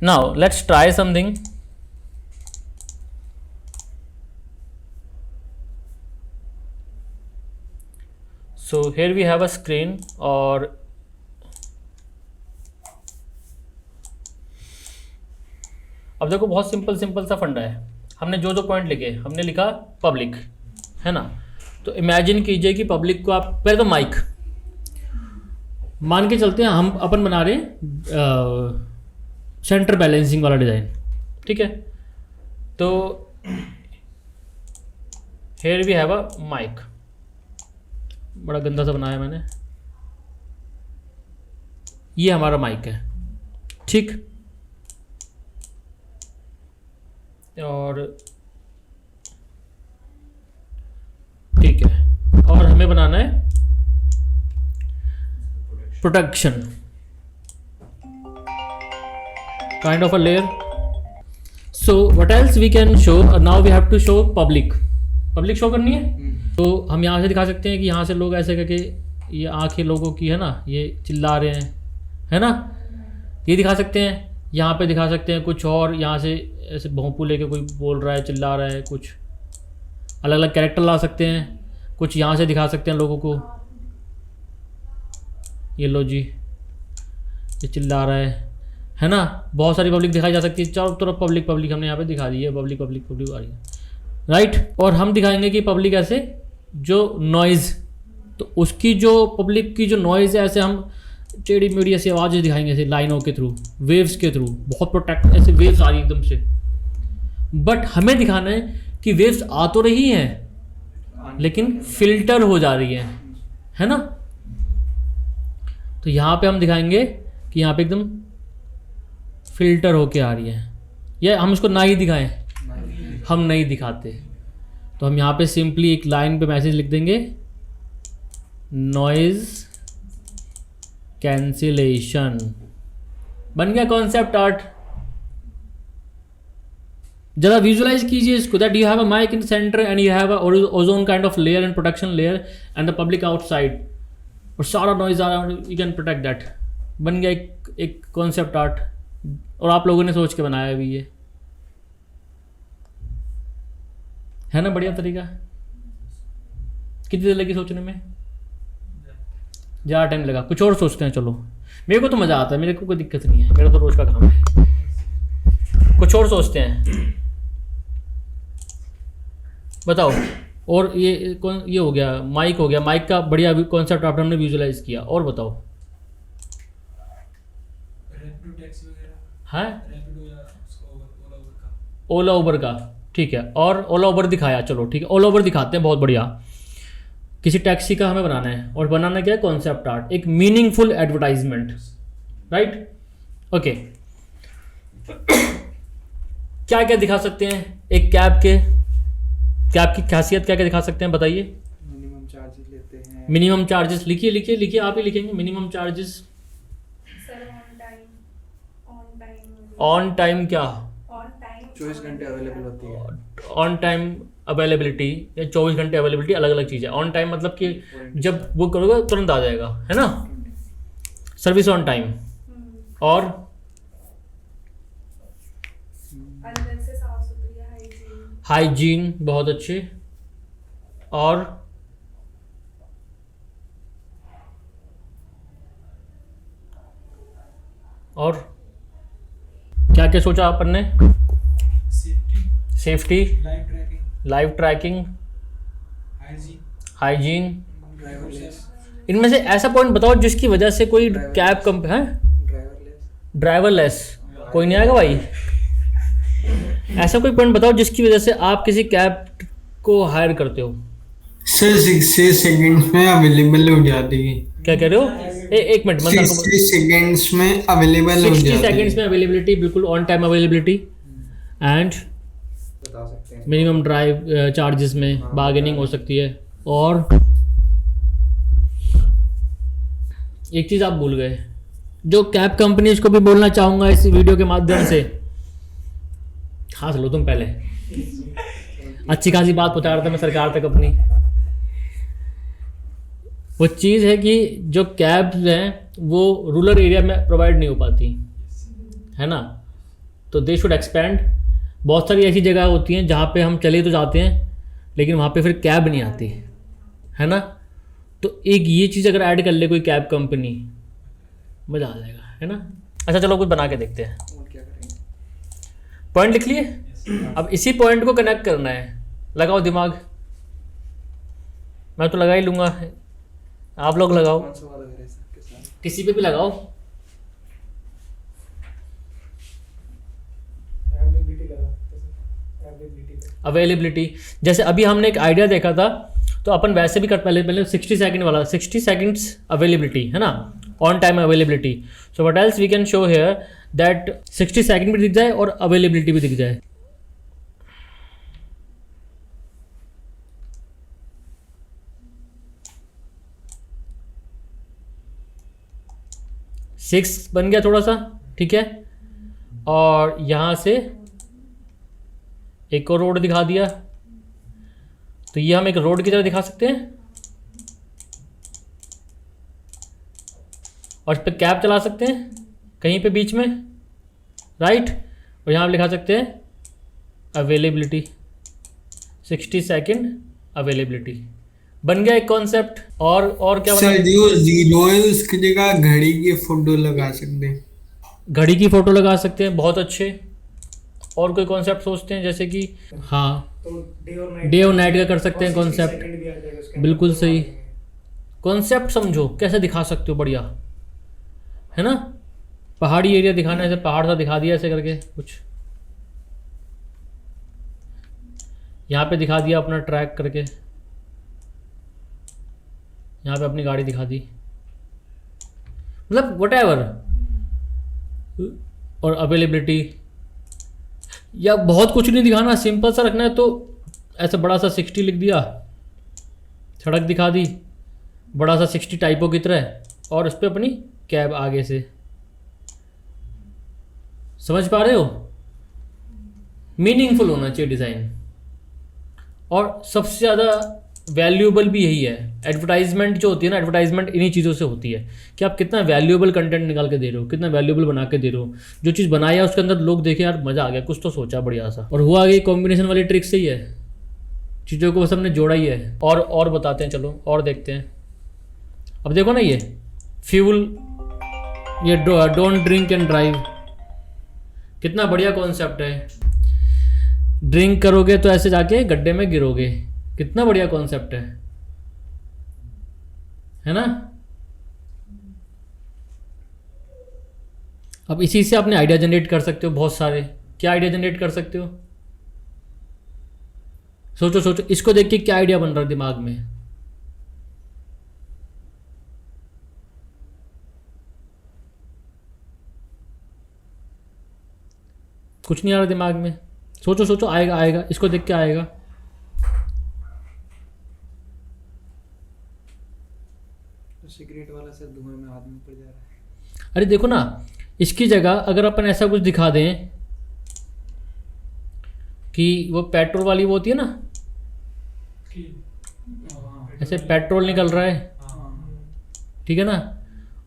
Now let's try something. So here we have a screen और अब देखो बहुत सिंपल सा फंडा है. हमने जो पॉइंट लिखे, हमने लिखा पब्लिक, है ना. तो इमेजिन कीजिए कि पब्लिक को आप पहले तो माइक मान के चलते हैं, हम अपन बना रहे हैं सेंटर बैलेंसिंग वाला डिज़ाइन, ठीक है. तो here we have a mic, बड़ा गंदा सा बनाया मैंने. ये हमारा माइक है, ठीक. और ठीक है, और हमें बनाना है protection kind of a layer. So what else we can show. Now we have to show public show करनी है. तो हम यहाँ से दिखा सकते हैं कि यहाँ से लोग ऐसे करके, ये आंखें लोगों की है ना, ये चिल्ला रहे हैं, है ना. ये दिखा सकते हैं. यहाँ पे दिखा सकते हैं कुछ और, यहाँ से ऐसे भोंपू लेके कोई बोल रहा है, चिल्ला रहा है. कुछ अलग अलग कैरेक्टर ला सकते हैं. कुछ यहाँ से दिखा सकते हैं लोगों को, ये लो जी, ये चिल्ला रहा है ना. बहुत सारी पब्लिक दिखाई जा सकती है. चारों तरफ पब्लिक हमने यहाँ पे दिखा दी है. पब्लिक आ रही है, राइट. और हम दिखाएंगे कि पब्लिक ऐसे जो नॉइज़, तो उसकी जो पब्लिक की जो नॉइज़ है, ऐसे हम टेढ़ी मेढ़ी ऐसी आवाज़ें दिखाएंगे, ऐसे लाइनों के थ्रू, वेव्स के थ्रू. बहुत प्रोटेक्ट, ऐसे वेव्स आ रही एकदम से. बट हमें दिखाना है कि वेव्स आ तो रही हैं लेकिन फिल्टर हो जा रही है ना. तो यहाँ पे हम दिखाएंगे कि यहाँ पे एकदम फिल्टर होके आ रही है. या हम इसको ना ही दिखाएं, हम नहीं दिखाते. तो हम यहाँ पे सिंपली एक लाइन पे मैसेज लिख देंगे, नॉइज कैंसिलेशन. बन गया कॉन्सेप्ट आर्ट. जरा विजुअलाइज कीजिए इसको, that you have a mic in centre and you have a ozone kind of layer and protection layer and the public outside, और सारा नॉइज आ रहा है, यू कैन प्रोटेक्ट दैट. बन गया एक कॉन्सेप्ट आर्ट. और आप लोगों ने सोच के बनाया भी ये, है ना. बढ़िया तरीका. कितनी देर लगी सोचने में? ज़्यादा टाइम लगा. कुछ और सोचते हैं. चलो, मेरे को तो मज़ा आता है, मेरे को कोई दिक्कत नहीं है, मेरा तो रोज़ का काम है. कुछ और सोचते हैं, बताओ. और ये हो गया, माइक हो गया. माइक का बढ़िया कॉन्सेप्ट आपने हमने विजुअलाइज किया. और बताओ. है ओला उबर का, ठीक है. और ओला उबर दिखाया, चलो ठीक है, ओला उबर दिखाते हैं. बहुत बढ़िया. किसी टैक्सी का हमें बनाना है, और बनाना क्या है, कॉन्सेप्ट आर्ट, एक मीनिंगफुल एडवर्टाइजमेंट, राइट. ओके. क्या क्या दिखा सकते हैं एक कैब की खासियत क्या क्या दिखा सकते हैं, बताइए. मिनिमम चार्जेस लेते हैं. मिनिमम चार्जेस लिखिए, आप ही लिखेंगे. Minimum charges. ऑन टाइम क्या, 24 घंटे अवेलेबल होती है. ऑन टाइम अवेलेबिलिटी या 24 घंटे अवेलेबिलिटी अलग अलग चीज़ है. ऑन टाइम मतलब कि जब बुक करोगे तुरंत आ जाएगा, है ना. Service on time. और अंदर से साफ सुथरी, हाइजीन, बहुत अच्छे. और क्या क्या सोचा अपन ने. Safety, live tracking, hygiene. इनमें से ऐसा पॉइंट बताओ जिसकी वजह से कोई कैब कंप है. ड्राइवरलेस. कोई नहीं आएगा भाई. ऐसा कोई पॉइंट बताओ जिसकी वजह से आप किसी कैब को हायर करते हो. सर 60 सेकंड्स में अवेलेबल हो जाती है. क्या कह रहे हो? एक मिनट. 60 सेकंड्स में अवेलेबल हो जाती है. 60 सेकंड्स में अवेलेबिलिटी, बिल्कुल ऑन टाइम अवेलेबिलिटी. एंड बता सकते हैं मिनिमम ड्राइव चार्जेस में बार्गेनिंग हो सकती है. और एक चीज़ आप भूल गए, जो कैब कंपनीज को भी बोलना चाहूँगा इस वीडियो के माध्यम से. हाँ लो तुम पहले, अच्छी खासी बात पहुँचा रहा था मैं सरकार तक अपनी. वो चीज़ है कि जो कैब्स हैं वो रूरल एरिया में प्रोवाइड नहीं हो पाती, है ना. तो दे शुड एक्सपैंड। बहुत सारी ऐसी जगह होती हैं जहाँ पे हम चले तो जाते हैं लेकिन वहाँ पे फिर कैब नहीं आती, है ना। तो एक ये चीज़ अगर ऐड कर ले कोई कैब कंपनी, मज़ा आ जाएगा, है ना। अच्छा चलो कुछ बना के देखते हैं। और क्या करेंगे? पॉइंट लिख लिए, अब इसी पॉइंट को कनेक्ट करना है। लगाओ दिमाग, मैं तो लगा ही लूँगा, आप लोग लगाओ, कौन सा वाला करें सबके साथ? किसी पे भी लगाओ। अवेलेबिलिटी, जैसे अभी हमने एक आइडिया देखा था तो अपन वैसे भी कर, पहले 60 सेकंड वाला 60 सेकंड्स अवेलेबिलिटी, है ना, on time availability. So what else we can show here that 60 second भी दिख जाए और अवेलेबिलिटी भी दिख जाए। सिक्स बन गया थोड़ा सा, ठीक है। और यहाँ से एक और रोड दिखा दिया, तो ये हम एक रोड की तरह दिखा सकते हैं और इस पर कैब चला सकते हैं कहीं पे बीच में, राइट। और यहाँ हम लिखा सकते हैं अवेलेबिलिटी, 60 सेकंड अवेलेबिलिटी, बन गया एक कॉन्सेप्ट। और क्या सर जो जीरो है उसकी जगह घड़ी की फोटो लगा सकते हैं। घड़ी की फ़ोटो लगा सकते हैं, बहुत अच्छे। और कोई कॉन्सेप्ट सोचते हैं जैसे कि, हाँ, तो डे और नाइट का कर सकते हैं कॉन्सेप्ट, बिल्कुल सही कॉन्सेप्ट। समझो कैसे दिखा सकते हो, बढ़िया, है ना। पहाड़ी एरिया दिखाना है, ऐसे पहाड़ सा दिखा दिया ऐसे करके कुछ, यहाँ पे दिखा दिया अपना ट्रैक करके, यहाँ पे अपनी गाड़ी दिखा दी, मतलब व्हाटएवर। और अवेलेबिलिटी, या बहुत कुछ नहीं दिखाना, सिंपल सा रखना है, तो ऐसा बड़ा सा 60 लिख दिया, सड़क दिखा दी बड़ा सा 60 टाइपों की तरह, और उस पर अपनी कैब आगे से। समझ पा रहे हो, मीनिंगफुल होना चाहिए डिज़ाइन। और सबसे ज़्यादा वैल्यूएबल भी यही है। एडवर्टाइजमेंट जो होती है ना, एडवर्टाइजमेंट इन्हीं चीज़ों से होती है कि आप कितना वैल्यूएबल कंटेंट निकाल के दे रहे हो, कितना वैल्यूएबल बना के दे रहे हो। जो चीज़ बनाई है उसके अंदर लोग देखें यार मज़ा आ गया, कुछ तो सोचा बढ़िया सा। और हुआ ये कॉम्बिनेशन वाली ट्रिक से ही है, चीज़ों को बस हमने जोड़ा ही है। और बताते हैं, चलो और देखते हैं। अब देखो ना, ये फ्यूल, ये डोंट ड्रिंक एंड ड्राइव, कितना बढ़िया कॉन्सेप्ट है। ड्रिंक करोगे तो ऐसे जाके गड्ढे में गिरोगे, कितना बढ़िया कॉन्सेप्ट है ना। अब इसी से आपने आइडिया जनरेट कर सकते हो बहुत सारे। क्या आइडिया जनरेट कर सकते हो, सोचो सोचो, इसको देख के क्या आइडिया बन रहा है दिमाग में। कुछ नहीं आ रहा दिमाग में, सोचो सोचो, आएगा आएगा, इसको देख के आएगा। सिगरेट वाला से धुएं में आदमी पड़ जा रहा है। अरे देखो ना, इसकी जगह अगर अपन ऐसा कुछ दिखा दें कि वो पेट्रोल वाली वो होती है ना, ऐसे पेट्रोल निकल रहा है, ठीक है ना,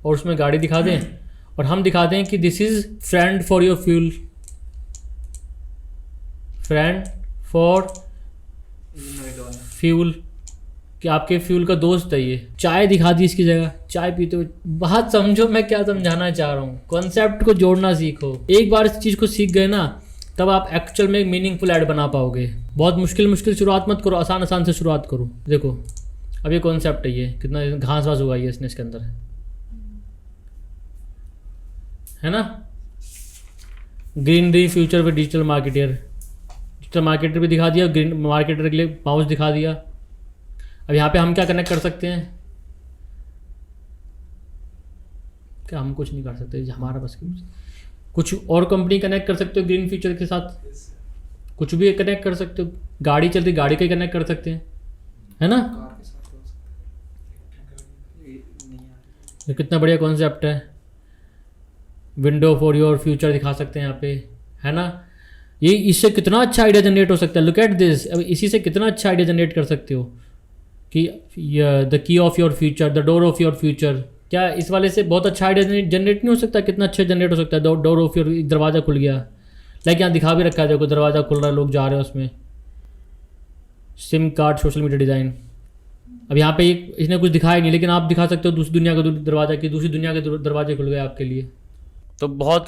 और उसमें गाड़ी दिखा दें और हम दिखा दें कि this is friend for your fuel, friend for fuel, कि आपके फ्यूल का दोस्त है ये। चाय दिखा दी इसकी जगह, चाय पीते हुए। बात समझो मैं क्या समझाना चाह रहा हूँ, कॉन्सेप्ट को जोड़ना सीखो। एक बार इस चीज़ को सीख गए ना, तब आप एक्चुअल में एक मीनिंगफुल ऐड बना पाओगे। बहुत मुश्किल शुरुआत मत करो, आसान आसान से शुरुआत करो। देखो अब ये कॉन्सेप्ट है, ये कितना घास वास उगाई है इसने इसके अंदर, है ना। Greenery future with digital marketer, digital marketer भी दिखा दिया, ग्रीन मार्केटर के लिए माउस दिखा दिया। अब यहाँ पे हम क्या कनेक्ट कर सकते हैं, क्या हम कुछ नहीं कर सकते, हमारा बस कुछ और कंपनी कनेक्ट कर सकते हो ग्रीन फ्यूचर के साथ, कुछ भी कनेक्ट कर सकते हो। गाड़ी चलती, गाड़ी का कनेक्ट कर सकते हैं, है ना। कार के साथ हो सकता है, ये नहीं आ रही। ये कितना बढ़िया कॉन्सेप्ट है। विंडो फॉर योर फ्यूचर दिखा सकते हैं यहाँ पे, है ना। ये इससे कितना अच्छा आइडिया जनरेट हो सकता है। लुक एट दिस, अब इसी से कितना अच्छा आइडिया जनरेट कर सकते हो कि the key of your future, the door of your future. क्या इस वाले से बहुत अच्छा आइडिया जनरेट नहीं हो सकता? कितना अच्छा जनरेट हो सकता है, डोर ऑफ योर, दरवाज़ा खुल गया, लाइक यहाँ दिखा भी रखा है, देखो दरवाज़ा खुल रहा है, लोग जा रहे हैं उसमें। SIM card, social media design. अब यहाँ पे एक इसने कुछ दिखाया नहीं, लेकिन आप दिखा सकते हो दूसरी दुनिया का दरवाज़ा की, दूसरी दुनिया के दरवाजे खुल गए आपके लिए। तो बहुत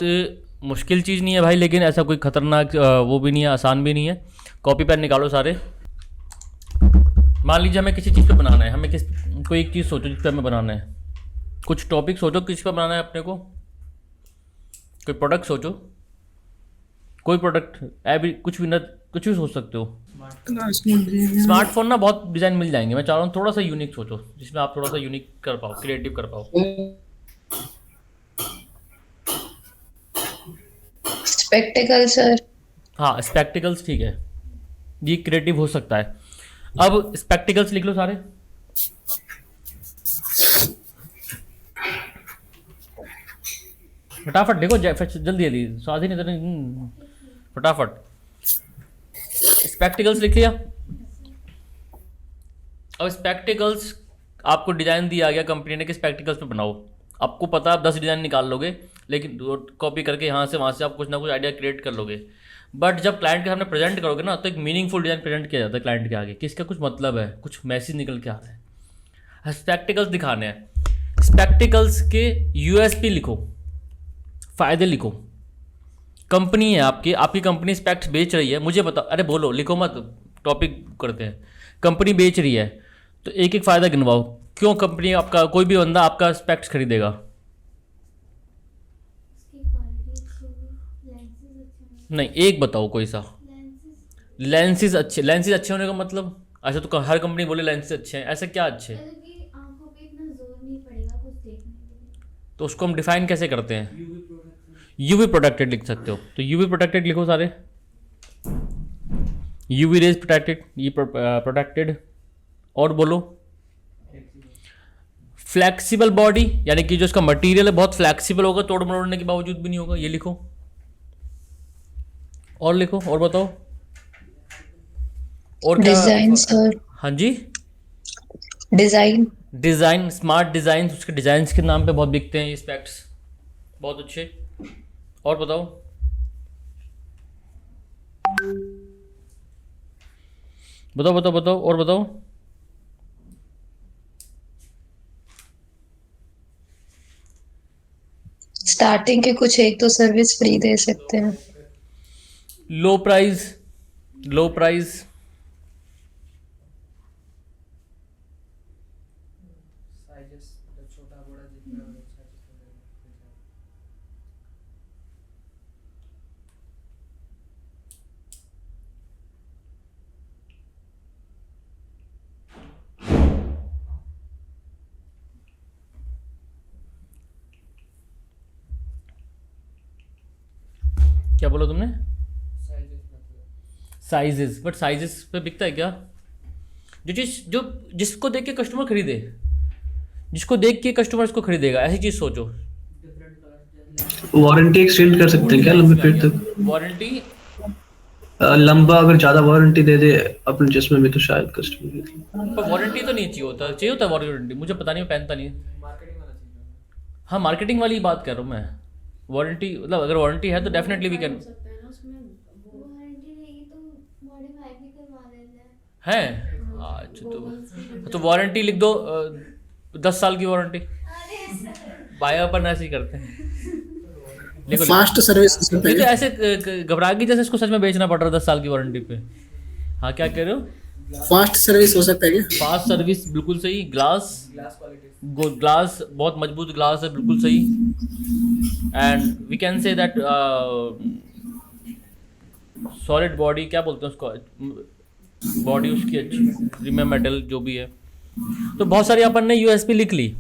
मुश्किल चीज़ नहीं है भाई, लेकिन ऐसा कोई ख़तरनाक वो भी नहीं है, आसान भी नहीं है। कॉपी पेन निकालो सारे। मान लीजिए हमें किसी चीज़ पे बनाना है, हमें कोई एक चीज़ सोचो जिस पे हमें बनाना है। कुछ टॉपिक सोचो किस पे बनाना है अपने को। कोई प्रोडक्ट सोचो, कोई प्रोडक्ट एवरी कुछ भी सोच सकते हो। स्मार्टफोन ना बहुत डिज़ाइन मिल जाएंगे। मैं चाह रहा हूँ थोड़ा सा यूनिक सोचो, जिसमें आप थोड़ा सा यूनिक कर पाओ, क्रिएटिव कर पाओ। Spectacled sir. हाँ स्पेक्टिकल्स ठीक है, ये क्रिएटिव हो सकता है। अब स्पेक्टिकल्स लिख लो सारे। फटाफट देखो, जल्दी जल्दी, स्वाद ही नहीं, फटाफट। स्पेक्टिकल्स लिख लिया। अब स्पेक्टिकल्स आपको डिज़ाइन दिया गया कंपनी ने कि स्पेक्टिकल्स पे बनाओ। आपको पता है आप 10 डिज़ाइन निकाल लोगे, लेकिन कॉपी करके यहाँ से वहाँ से आप कुछ ना कुछ आइडिया क्रिएट कर लोगे। बट जब क्लाइंट के सामने प्रेजेंट करोगे ना, तो एक मीनिंगफुल डिज़ाइन प्रेजेंट किया जाता है क्लाइंट के आगे, कि इसका कुछ मतलब है, कुछ मैसेज निकल के आ रहा है। स्पेक्टिकल्स दिखाने हैं। स्पेक्टिकल्स के यूएसपी लिखो, फ़ायदे लिखो। कंपनी है आपकी कंपनी स्पेक्ट्स बेच रही है, मुझे बताओ। अरे बोलो, लिखो मत, टॉपिक करते हैं। कंपनी बेच रही है तो एक एक फ़ायदा गिनवाओ। क्यों कंपनी आपका, कोई भी बंदा आपका स्पेक्ट्स खरीदेगा? नहीं, एक बताओ कोई सा। लेंसेज अच्छे होने का मतलब? अच्छा तो हर कंपनी बोले लेंसेज अच्छे हैं, ऐसा क्या अच्छे? तो उसको हम डिफाइन कैसे करते हैं? यूवी प्रोटेक्टेड लिख सकते हो, तो यूवी प्रोटेक्टेड लिखो सारे। यूवी रेज प्रोटेक्टेड, ये प्रोटेक्टेड। और बोलो फ्लेक्सिबल बॉडी, यानी कि जो इसका मटेरियल है बहुत फ्लेक्सिबल होगा, तोड़ मरोड़ने के बावजूद भी नहीं होगा, ये लिखो। और लिखो, और बताओ। और क्या? Design sir. हाँ जी, डिज़ाइन, स्मार्ट डिज़ाइन, उसके डिज़ाइंस के नाम पे बहुत बिकते हैं ये स्पेक्ट्स, बहुत अच्छे। और बताओ। बताओ और बताओ। स्टार्टिंग के कुछ एक दो सर्विस फ्री दे सकते हैं। लो प्राइस साइजेस मतलब छोटा बड़ा जितना क्या बोला तुमने? साइजेस मतलब साइजेस, बट साइजेस पे बिकता है क्या? जो जिसको देख के कस्टमर खरीदे, जिसको देख के कस्टमर इसको खरीदेगा, ऐसी चीज सोचो। डिफरेंट कलर वारंटी एक्सटेंड कर सकते हैं क्या लंबे पीरियड तक? वारंटी लंबा अगर ज्यादा वारंटी दे दे अपने चश्मे में तो शायद कस्टमर। पर वारंटी तो नहीं चाहिए होता वारंटी, मुझे पता नहीं, मैं पहनता नहीं। मार्केटिंग वाला चाहिए। हाँ मार्केटिंग वाली बात कर रहा हूँ मैं। वारंटी मतलब अगर वारंटी है तो डेफिनेटली वी कैन है। अच्छा तो वारंटी लिख दो, 10 साल की वारंटी। बायो पर ऐसे ही करते हैं। लिखो, फास्ट सर्विस ये तो ऐसे घबरा गई जैसे इसको सच में बेचना पड़ रहा है 10 साल की वारंटी पे। हाँ क्या कह रहे हो? फास्ट सर्विस हो सकता है क्या? फास्ट सर्विस बिल्कुल सही। ग्लास क्वालिटी ग्लास बहुत मजबूत ग्लास है, बिल्कुल सही। And we can say that solid body, क्या बोलते हैं उसको, बॉडी उसकी अच्छी, रिमे मेटल जो भी है। तो बहुत सारी अपन ने यूएसपी लिख ली,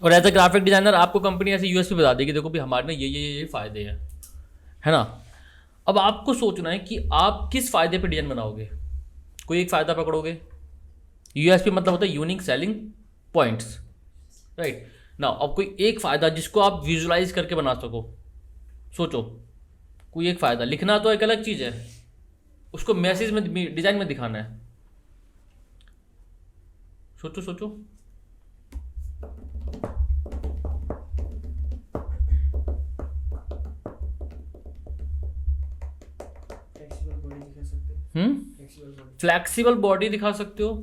और एज अ ग्राफिक डिजाइनर आपको कंपनी ऐसे यूएसपी बता देगी, देखो भी हमारे ना ये फ़ायदे हैं, है ना। अब आपको सोचना है कि आप किस फ़ायदे पे डिजाइन बनाओगे। कोई एक फ़ायदा पकड़ोगे। यूएसपी मतलब होता है यूनिक सेलिंग पॉइंट्स, राइट ना। अब कोई एक फ़ायदा जिसको आप विजुलाइज करके बना सको, सोचो कोई एक फ़ायदा। लिखना तो एक अलग चीज़ है, उसको मैसेज में, डिज़ाइन में दिखाना है। सोचो फ्लेक्सिबल बॉडी, फ्लैक्सिबल बॉडी दिखा सकते हो।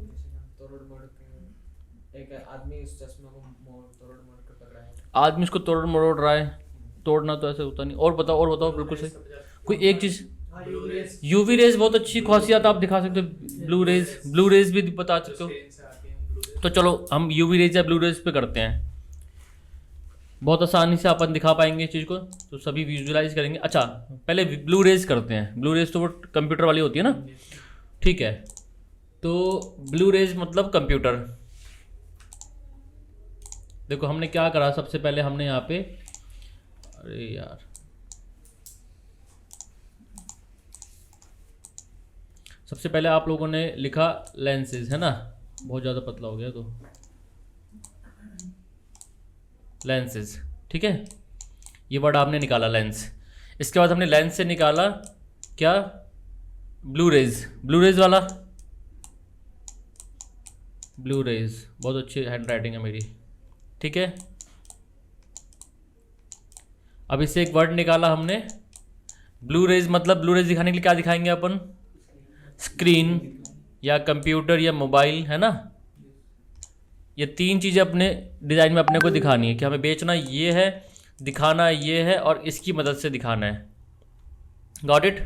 तोड़ मोड़ के एक आदमी इस चश्मे को तोड़ मोड़ कर पकड़ा है। आदमी इसको तोड़ मरोड़ रहा है, तोड़ना तो ऐसे होता नहीं। और बताओ बिल्कुल सही, कोई एक चीज़। यूवी रेज बहुत अच्छी खासियत आप दिखा सकते हो। ब्लू रेज भी बता सकते हो। तो चलो हम यूवी रेज या ब्लू रेज पे करते हैं, बहुत आसानी से अपन दिखा पाएंगे इस चीज़ को, तो सभी विजुलाइज करेंगे। अच्छा पहले ब्लू रेज करते हैं। ब्लू रेज तो वो कंप्यूटर वाली होती है ना, ठीक है। तो ब्लू रेज मतलब कंप्यूटर। देखो हमने क्या करा, सबसे पहले हमने यहाँ पे, अरे यार सबसे पहले आप लोगों ने लिखा लेंसेज, है ना, बहुत ज़्यादा पतला हो गया तो लेंसेज, ठीक है, ये वर्ड आपने निकाला लेंस। इसके बाद हमने लेंस से निकाला क्या, ब्लू रेज वाला, ब्लू रेज। बहुत अच्छी हैंड राइटिंग है मेरी, ठीक है। अब इससे एक वर्ड निकाला हमने ब्लू रेज, मतलब ब्लू रेज दिखाने के लिए क्या दिखाएंगे अपन, स्क्रीन या कंप्यूटर या मोबाइल, है ना। ये तीन चीज़ें अपने डिज़ाइन में अपने को दिखानी है कि हमें बेचना ये है, दिखाना ये है, और इसकी मदद से दिखाना है। Got it.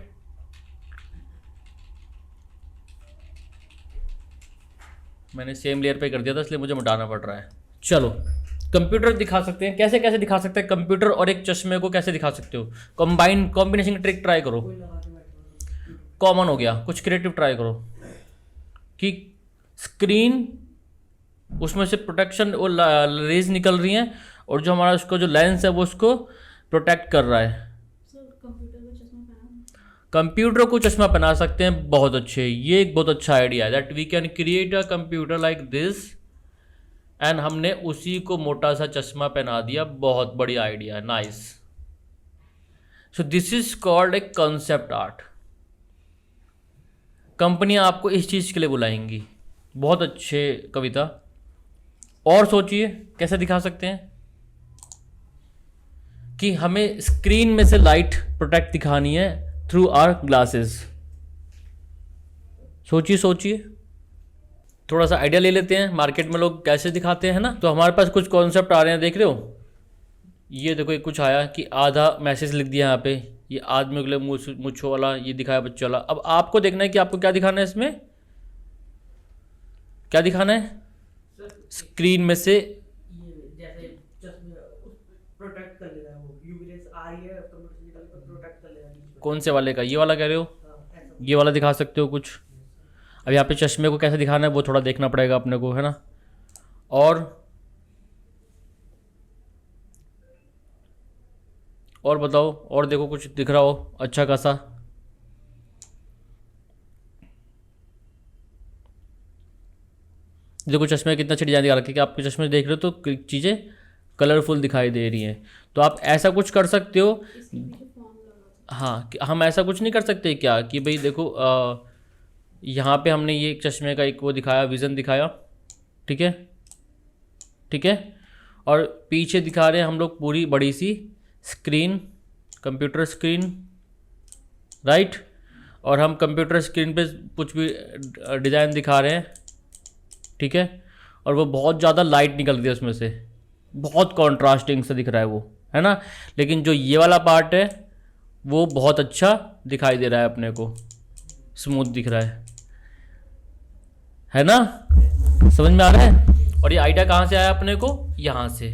मैंने सेम लेयर पे कर दिया था इसलिए मुझे मिटाना पड़ रहा है। चलो कंप्यूटर दिखा सकते हैं, कैसे कैसे दिखा सकते हैं कंप्यूटर और एक चश्मे को कैसे दिखा सकते हो, कॉम्बिनेशन की ट्रिक ट्राई करो। कॉमन हो गया, कुछ क्रिएटिव ट्राई करो कि स्क्रीन, उसमें से प्रोटेक्शन वो रेज निकल रही हैं, और जो हमारा उसको जो लेंस है वो उसको प्रोटेक्ट कर रहा है। कंप्यूटर को चश्मा पहना सकते हैं, बहुत अच्छे। ये एक बहुत अच्छा आइडिया है, that we can create a computer like this, and हमने उसी को मोटा सा चश्मा पहना दिया। बहुत बढ़िया आइडिया है, nice. So this is called a concept art. कंपनियां आपको इस चीज़ के लिए बुलाएंगी। बहुत अच्छे कविता। और सोचिए कैसे दिखा सकते हैं कि हमें स्क्रीन में से लाइट प्रोटेक्ट दिखानी है थ्रू आवर ग्लासेस। सोचिए थोड़ा सा आइडिया ले लेते हैं, मार्केट में लोग कैसे दिखाते हैं ना। तो हमारे पास कुछ कॉन्सेप्ट आ रहे हैं, देख रहे हो। ये देखो एक कुछ आया कि आधा मैसेज लिख दिया यहाँ पे, ये आदमी के लिए मुच्छों वाला, ये दिखाया बच्चों वाला। अब आपको देखना है कि आपको क्या दिखाना है, इसमें क्या दिखाना है। स्क्रीन में से जैसे चश्मे प्रोटेक्ट कर ले रहा है, वो यूवी रेस आ रही है कंप्यूटर से निकल कर प्रोटेक्ट कर ले रहा है। कौन से वाले का, ये वाला कह रहे हो, ये वाला दिखा सकते हो कुछ। अब यहाँ पे चश्मे को कैसे दिखाना है वो थोड़ा देखना पड़ेगा अपने को, है ना। और बताओ, और देखो कुछ दिख रहा हो अच्छा खासा। देखो चश्मे कितना अच्छी डिजाइन दिखा रखी है कि आपके चश्मे देख रहे हो तो चीज़ें कलरफुल दिखाई दे रही हैं। तो आप ऐसा कुछ कर सकते हो। हाँ, हम ऐसा कुछ नहीं कर सकते क्या कि भाई देखो यहाँ पे हमने ये चश्मे का एक वो दिखाया, विज़न दिखाया, ठीक है, और पीछे दिखा रहे हैं हम लोग पूरी बड़ी सी स्क्रीन, कंप्यूटर स्क्रीन, राइट। और हम कंप्यूटर स्क्रीन पे कुछ भी डिज़ाइन दिखा रहे हैं, ठीक है, और वो बहुत ज़्यादा लाइट निकल रही है उसमें से, बहुत कॉन्ट्रास्टिंग से दिख रहा है वो, है ना। लेकिन जो ये वाला पार्ट है वो बहुत अच्छा दिखाई दे रहा है अपने को, स्मूथ दिख रहा है ना। समझ में आ रहा है। और ये आइडिया कहाँ से आया अपने को, यहाँ से।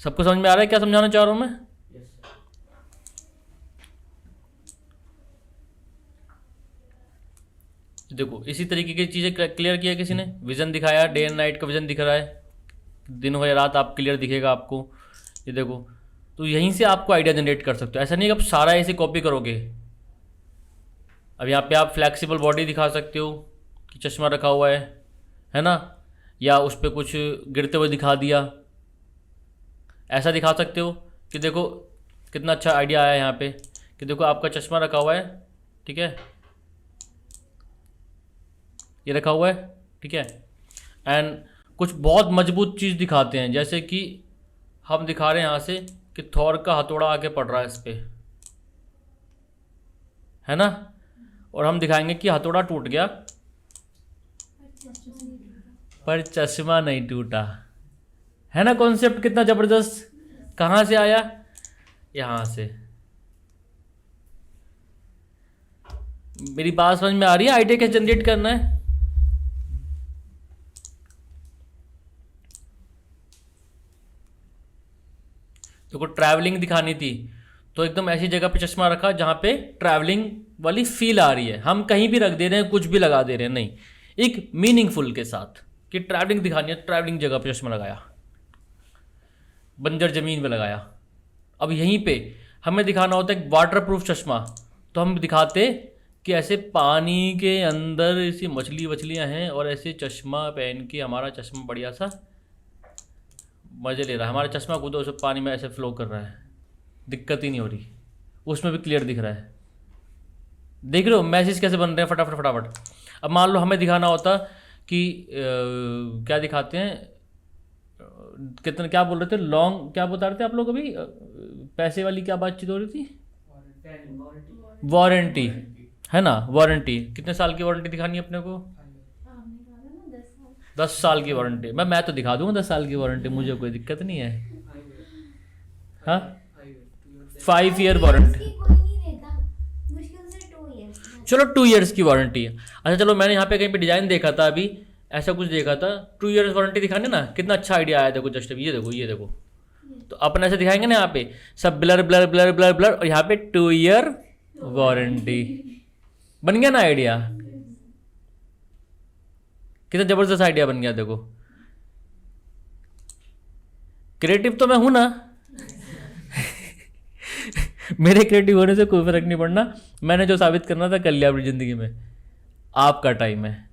सबको समझ में आ रहा है क्या समझाना चाह रहा हूँ मैं। देखो इसी तरीके की चीज़ें क्लियर किया किसी ने, विज़न दिखाया, डे एंड नाइट का विज़न दिख रहा है, दिन हो या रात आप क्लियर दिखेगा आपको। ये देखो, तो यहीं से आपको आइडिया जनरेट कर सकते हो। ऐसा नहीं कि आप सारा ऐसे कॉपी करोगे। अब यहाँ पे आप फ्लैक्सिबल बॉडी दिखा सकते हो कि चश्मा रखा हुआ है ना, या उस पर कुछ गिरते हुए दिखा दिया, ऐसा दिखा सकते हो कि देखो कितना अच्छा आइडिया आया यहाँ पे कि देखो आपका चश्मा रखा हुआ है, ठीक है, ये रखा हुआ है, ठीक है, एंड कुछ बहुत मजबूत चीज़ दिखाते हैं, जैसे कि हम दिखा रहे हैं यहाँ से कि थॉर का हथौड़ा आके पड़ रहा है इस पर, है ना। और हम दिखाएंगे कि हथौड़ा टूट गया पर चश्मा नहीं टूटा, है ना। कॉन्सेप्ट कितना जबरदस्त, कहाँ से आया, यहाँ से। मेरी बात समझ में आ रही है, आइडिया कैसे जनरेट करना है। देखो ट्रैवलिंग दिखानी थी तो एकदम ऐसी जगह पे चश्मा रखा जहां पे ट्रैवलिंग वाली फील आ रही है। हम कहीं भी रख दे रहे हैं, कुछ भी लगा दे रहे हैं, नहीं, एक मीनिंगफुल के साथ कि ट्रैवलिंग दिखानी है, ट्रैवलिंग जगह पे चश्मा लगाया, बंजर जमीन पे लगाया। अब यहीं पे हमें दिखाना होता है वाटर प्रूफ चश्मा, तो हम दिखाते कि ऐसे पानी के अंदर ऐसी मछलियाँ हैं और ऐसे चश्मा पहन के हमारा चश्मा बढ़िया सा मज़े ले रहा है, हमारा चश्मा खुद उस पानी में ऐसे फ्लो कर रहा है, दिक्कत ही नहीं हो रही, उसमें भी क्लियर दिख रहा है। देख रहे हो मैसेज कैसे बन रहे हैं फटाफट फटाफट। अब मान लो हमें दिखाना होता कि क्या दिखाते हैं, कितना क्या बोल रहे थे, लॉन्ग क्या बता रहे थे आप लोग अभी, पैसे वाली क्या बातचीत हो रही थी, वारंटी, है ना। वारंटी कितने साल की वारंटी दिखानी है अपने को, 10 साल की वारंटी। मैं तो दिखा दूंगा 10 साल की वारंटी, मुझे कोई दिक्कत नहीं है। हाँ 5 ईयर वारंटी, चलो 2 ईयर्स की वारंटी है। अच्छा चलो मैंने यहाँ पे कहीं पे डिजाइन देखा था, अभी ऐसा कुछ देखा था, 2 ईयर्स वारंटी दिखाने ना, कितना अच्छा आइडिया आया। देखो जस्ट ये देखो, ये देखो, तो अपन ऐसे दिखाएंगे ना, यहाँ पे सब blur blur blur blur blur और यहाँ पे 2 ईयर वारंटी, बन गया ना आइडिया, कितना जबरदस्त आइडिया बन गया। देखो क्रिएटिव तो मैं हूं ना मेरे क्रिएटिव होने से कोई फर्क नहीं पड़ना, मैंने जो साबित करना था कर लिया अपनी जिंदगी में। आपका टाइम है,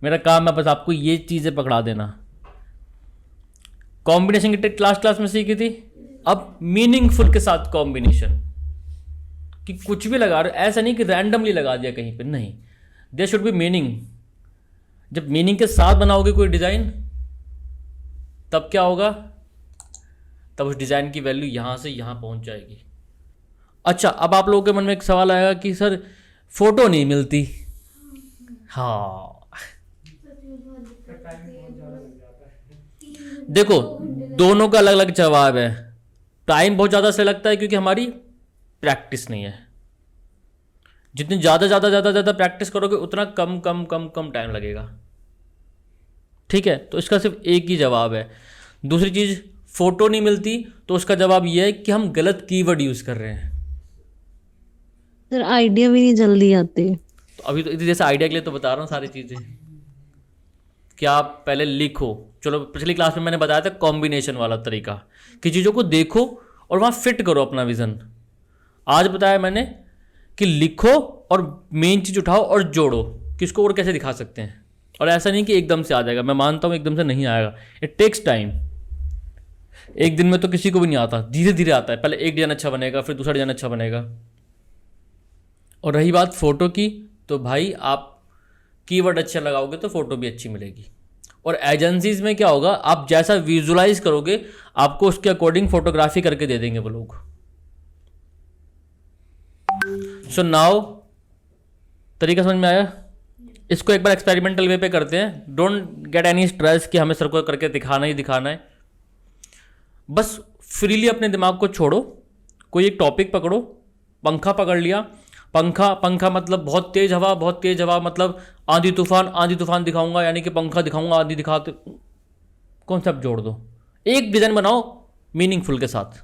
मेरा काम है बस आपको ये चीजें पकड़ा देना। कॉम्बिनेशन की क्लास में सीखी थी, अब मीनिंगफुल के साथ कॉम्बिनेशन, कि कुछ भी लगा रहे, ऐसा नहीं कि रैंडमली लगा दिया कहीं पे, नहीं, देयर शुड बी मीनिंग। जब मीनिंग के साथ बनाओगे कोई डिज़ाइन, तब क्या होगा, तब उस डिज़ाइन की वैल्यू यहाँ से यहाँ पहुँच जाएगी। अच्छा अब आप लोगों के मन में एक सवाल आएगा कि सर फोटो नहीं मिलती। हाँ देखो दोनों का अलग अलग जवाब है। टाइम बहुत ज़्यादा से लगता है क्योंकि हमारी प्रैक्टिस नहीं है। जितनी ज़्यादा प्रैक्टिस करोगे उतना कम कम कम कम टाइम लगेगा। ठीक है, तो इसका सिर्फ एक ही जवाब है। दूसरी चीज़, फोटो नहीं मिलती तो उसका जवाब यह है कि हम गलत कीवर्ड यूज़ कर रहे हैं। सर आइडिया भी नहीं जल्दी आते। तो अभी तो जैसे आइडिया के लिए तो बता रहा हूँ सारी चीज़ें कि आप पहले लिखो। चलो पिछली क्लास में मैंने बताया था कॉम्बिनेशन वाला तरीका कि चीज़ों को देखो और वहाँ फिट करो अपना विज़न। आज बताया मैंने कि लिखो और मेन चीज़ उठाओ और जोड़ो कि इसको और कैसे दिखा सकते हैं। और ऐसा नहीं कि एकदम से आ जाएगा, मैं मानता हूँ एकदम से नहीं आएगा, इट टेक्स टाइम। एक दिन में तो किसी को भी नहीं आता, धीरे धीरे आता है। पहले एक डिज़ाइन अच्छा बनेगा, फिर दूसरा डिज़ाइन अच्छा बनेगा। और रही बात फ़ोटो की, तो भाई आप कीवर्ड अच्छा लगाओगे तो फ़ोटो भी अच्छी मिलेगी। और एजेंसीज़ में क्या होगा, आप जैसा विजुलाइज करोगे आपको उसके अकॉर्डिंग फोटोग्राफी करके दे देंगे वो लोग। सो नाउ तरीका समझ में आया? इसको एक बार एक्सपेरिमेंटल वे पे करते हैं। डोंट गेट एनी स्ट्रेस कि हमें सर्कल करके दिखाना ही दिखाना है। बस फ्रीली अपने दिमाग को छोड़ो, कोई एक टॉपिक पकड़ो। पंखा पकड़ लिया, पंखा मतलब बहुत तेज़ हवा मतलब आंधी तूफान दिखाऊंगा, यानी कि पंखा दिखाऊंगा आंधी दिखाते, कॉन्सेप्ट जोड़ दो, एक डिज़ाइन बनाओ मीनिंगफुल के साथ।